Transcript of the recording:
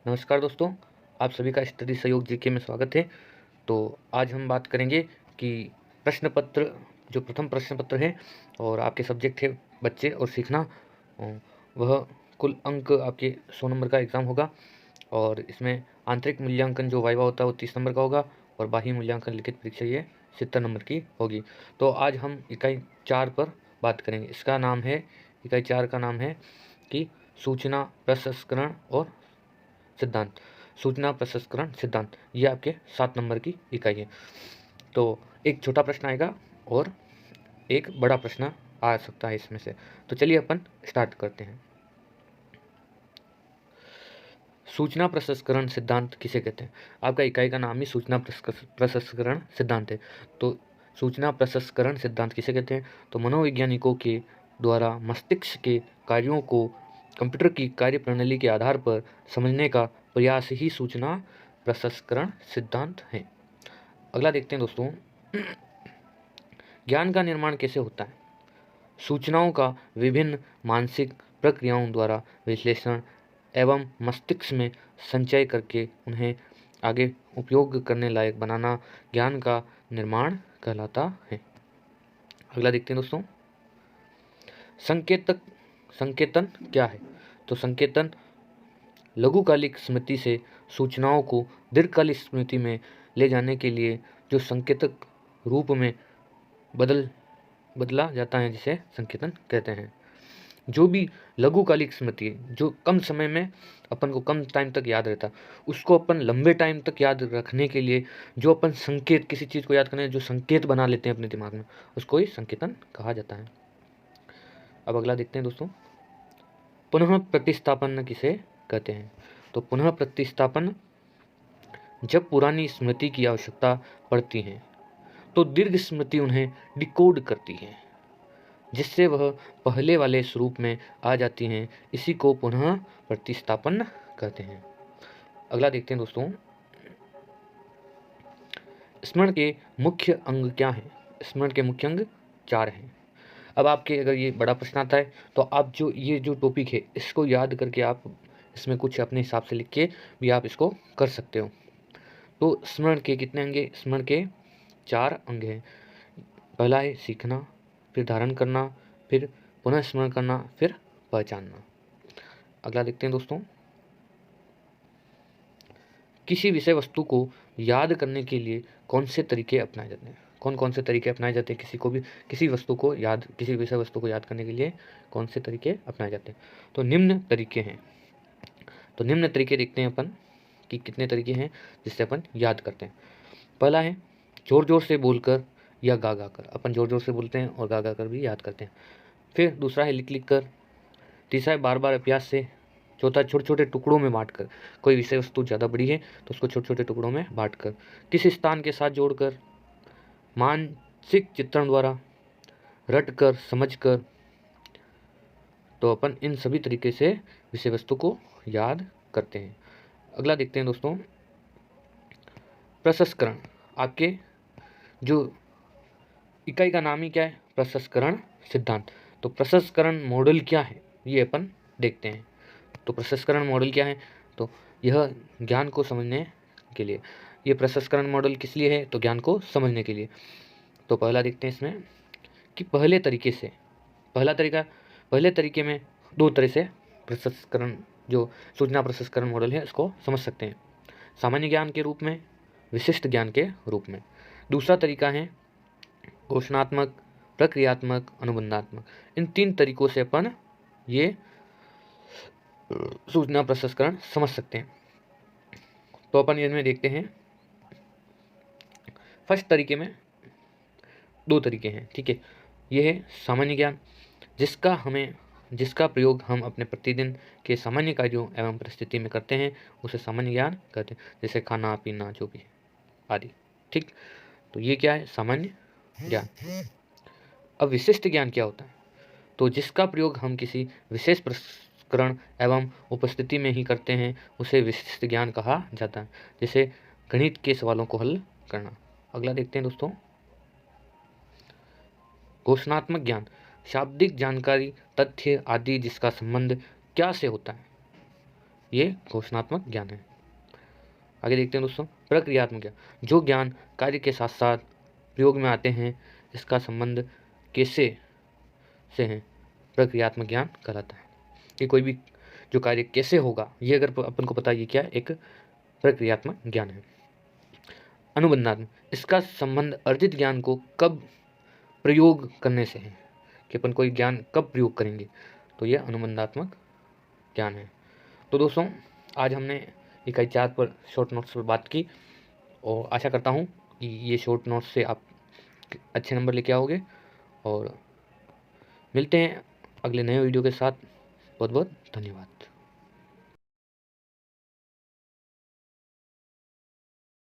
नमस्कार दोस्तों, आप सभी का स्टडी सहयोग जीके में स्वागत है। तो आज हम बात करेंगे कि प्रश्न पत्र जो प्रथम प्रश्न पत्र है और आपके सब्जेक्ट है बच्चे और सीखना, वह कुल अंक आपके 100 नंबर का एग्ज़ाम होगा और इसमें आंतरिक मूल्यांकन जो वाइवा होता है वो 30 नंबर का होगा और बाह्य मूल्यांकन लिखित परीक्षा ये 70 नंबर की होगी। तो आज हम इकाई 4 पर बात करेंगे। इसका नाम है, इकाई 4 का नाम है कि सूचना प्रसंस्करण और सिद्धांत। सूचना प्रसंस्करण सिद्धांत ये आपके 7 नंबर की इकाई है। तो एक छोटा प्रश्न आएगा और एक बड़ा प्रश्न आ सकता है इसमें से। तो चलिए अपन स्टार्ट करते हैं। सूचना प्रसंस्करण सिद्धांत किसे कहते हैं? आपका इकाई का नाम ही सूचना प्रसंस्करण सिद्धांत है। तो सूचना प्रसंस्करण सिद्धांत किसे कहते हैं? तो मनोवैज्ञानिकों के द्वारा मस्तिष्क के कार्यों को कंप्यूटर की कार्यप्रणाली के आधार पर समझने का प्रयास ही सूचना प्रसंस्करण सिद्धांत है। अगला देखते हैं दोस्तों, ज्ञान का निर्माण कैसे होता है? सूचनाओं का विभिन्न मानसिक प्रक्रियाओं द्वारा विश्लेषण एवं मस्तिष्क में संचय करके उन्हें आगे उपयोग करने लायक बनाना ज्ञान का निर्माण कहलाता है। अगला देखते हैं दोस्तों, संकेतन क्या है? तो संकेतन लघुकालिक स्मृति से सूचनाओं को दीर्घकालिक स्मृति में ले जाने के लिए जो संकेतक रूप में बदला जाता है जिसे संकेतन कहते हैं। जो भी लघुकालिक स्मृति है, जो कम समय में अपन को कम टाइम तक याद रहता, उसको अपन लंबे टाइम तक याद रखने के लिए जो अपन संकेत, किसी चीज़ को याद करने जो संकेत बना लेते हैं अपने दिमाग में, उसको ही संकेतन कहा जाता है। अब अगला देखते हैं दोस्तों, पुनः प्रतिस्थापन किसे कहते हैं? तो पुनः प्रतिस्थापन जब पुरानी स्मृति की आवश्यकता पड़ती है तो दीर्घ स्मृति उन्हें डिकोड करती है जिससे वह पहले वाले स्वरूप में आ जाती हैं। इसी को पुनः प्रतिस्थापन कहते हैं। अगला देखते हैं दोस्तों, स्मरण के मुख्य अंग क्या हैं? स्मरण के मुख्य अंग 4 हैं। अब आपके अगर ये बड़ा प्रश्न आता है तो आप जो टॉपिक है इसको याद करके आप इसमें कुछ अपने हिसाब से लिख के भी आप इसको कर सकते हो। तो स्मरण के कितने अंग हैं? स्मरण के 4 अंग हैं। पहला है सीखना, फिर धारण करना, फिर पुनः स्मरण करना, फिर पहचानना। अगला देखते हैं दोस्तों, किसी विषय वस्तु को याद करने के लिए कौन से तरीके अपनाए जाते हैं? कौन कौन से तरीके अपनाए जाते हैं? किसी विषय वस्तु को याद करने के लिए कौन से तरीके अपनाए जाते हैं? तो निम्न तरीके हैं। तो निम्न तरीके देखते हैं अपन कि कितने तरीके हैं जिससे अपन याद करते हैं। पहला है जोर जोर से बोलकर या गा गा कर। अपन जोर जोर से बोलते हैं और गा गा कर भी याद करते हैं। फिर दूसरा है लिख लिख कर। तीसरा है बार बार अभ्यास से। चौथा छोटे छोटे टुकड़ों में बांट कर। कोई विषय वस्तु ज़्यादा बड़ी है तो उसको छोटे छोटे टुकड़ों में बांट कर। किसी स्थान के साथ जोड़कर, मानसिक चित्रण द्वारा, रट कर, समझ कर। तो अपन इन सभी तरीके से विषय वस्तु को याद करते हैं। अगला देखते हैं दोस्तों, प्रसंस्करण। आपके जो इकाई का नाम ही क्या है? प्रसंस्करण सिद्धांत। तो प्रसंस्करण मॉडल क्या है ये अपन देखते हैं। तो प्रसंस्करण मॉडल क्या है? तो यह ज्ञान को समझने के लिए, ये प्रसंस्करण मॉडल किस लिए है? तो ज्ञान को समझने के लिए। तो पहला देखते हैं इसमें कि पहले तरीके में 2 तरह से प्रसंस्करण, जो सूचना प्रसंस्करण मॉडल है इसको समझ सकते हैं। सामान्य ज्ञान के रूप में, विशिष्ट ज्ञान के रूप में। दूसरा तरीका है घोषणात्मक, प्रक्रियात्मक, अनुबंधात्मक। इन 3 तरीकों से अपन ये सूचना प्रसंस्करण समझ सकते हैं। तो अपन इनमें देखते हैं, फर्स्ट तरीके में 2 तरीके हैं, ठीक है। ये है सामान्य ज्ञान, जिसका प्रयोग हम अपने प्रतिदिन के सामान्य कार्यों एवं परिस्थिति में करते हैं, उसे सामान्य ज्ञान कहते हैं। जैसे खाना पीना जो भी है आदि, ठीक। तो ये क्या है? सामान्य ज्ञान। अब विशिष्ट ज्ञान क्या होता है? तो जिसका प्रयोग हम किसी विशेष प्रकरण एवं उपस्थिति में ही करते हैं उसे विशिष्ट ज्ञान कहा जाता है। जैसे गणित के सवालों को हल करना। अगला देखते हैं दोस्तों, घोषणात्मक ज्ञान। शाब्दिक जानकारी, तथ्य आदि जिसका संबंध क्या से होता है? ये घोषणात्मक ज्ञान है। आगे देखते हैं दोस्तों, प्रक्रियात्मक ज्ञान, जो ज्ञान कार्य के साथ साथ प्रयोग में आते हैं, इसका संबंध कैसे से है, प्रक्रियात्मक ज्ञान कहलाता है। कि कोई भी जो कार्य कैसे होगा, ये अगर अपन को पता, ये क्या है, एक प्रक्रियात्मक ज्ञान है। अनुबंधात्मक, इसका संबंध अर्जित ज्ञान को कब प्रयोग करने से है, कि अपन कोई ज्ञान कब प्रयोग करेंगे, तो ये अनुबंधात्मक ज्ञान है। तो दोस्तों, आज हमने इकाई 4 पर शॉर्ट नोट्स पर बात की, और आशा करता हूँ कि ये शॉर्ट नोट्स से आप अच्छे नंबर लेके आओगे, और मिलते हैं अगले नए वीडियो के साथ। बहुत बहुत धन्यवाद।